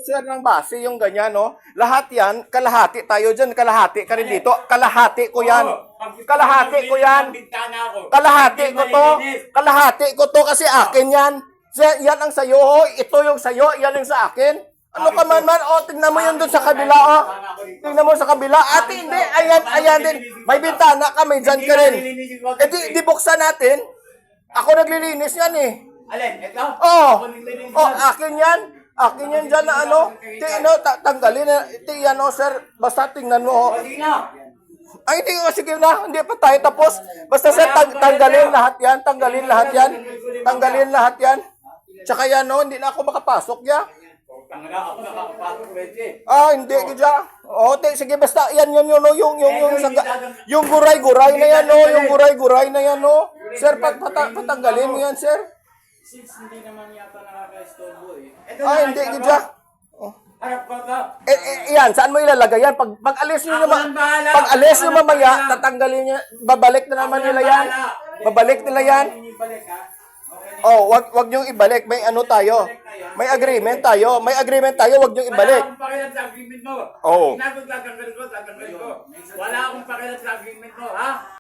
sir, ng base, yung ganyan, no? Lahat yan, kalahati tayo dyan, kalahati ka rin dito. Kalahati ko yan. Kalahati ko yan. Kalahati ko to. Kalahati ko to kasi akin yan. Yan ang sayo, ho. Ito yung sayo, yan yung sa akin. Ano ka man, tingnan mo yun doon sa kabila, Tingnan mo sa kabila. Ate, hindi, ayan din. May bintana ka, may dyan ka rin. Di buksan natin. Ako naglilinis yan, Alin, ito? Akin yan. Akin yan dyan na tanggalin na. Yan, sir. Basta tingnan mo, Sige na. Ay, hindi, sige na. Hindi pa tayo tapos. Basta, sir, tanggalin lahat yan. Tanggalin lahat yan. Tanggalin lahat yan. Tsaka yan, hindi na ako makapasok, ya. Ako nakakapasok, Reggie. Hindi, kaya. Sige, basta, yan, yung guray-guray na yan, yung guray-guray na yan, Sir, patanggalin mo yan, sir. Since hindi naman yata nakaka-istorbo Hindi, kaya. Harap ko ka. Yan, saan mo ilalagay yan? Pag alis nyo pag-alis nyo mamaya, tatanggalin niya, babalik na naman nila yan. Babalik nila yan. Ibalik ha. Wag nyo ibalik. May tayo. May agreement tayo. Wag nyo ibalik. Wala akong pakialam sa agreement mo. Oo. Tatanggalin ko. Wala akong pakialam sa agreement mo, ha?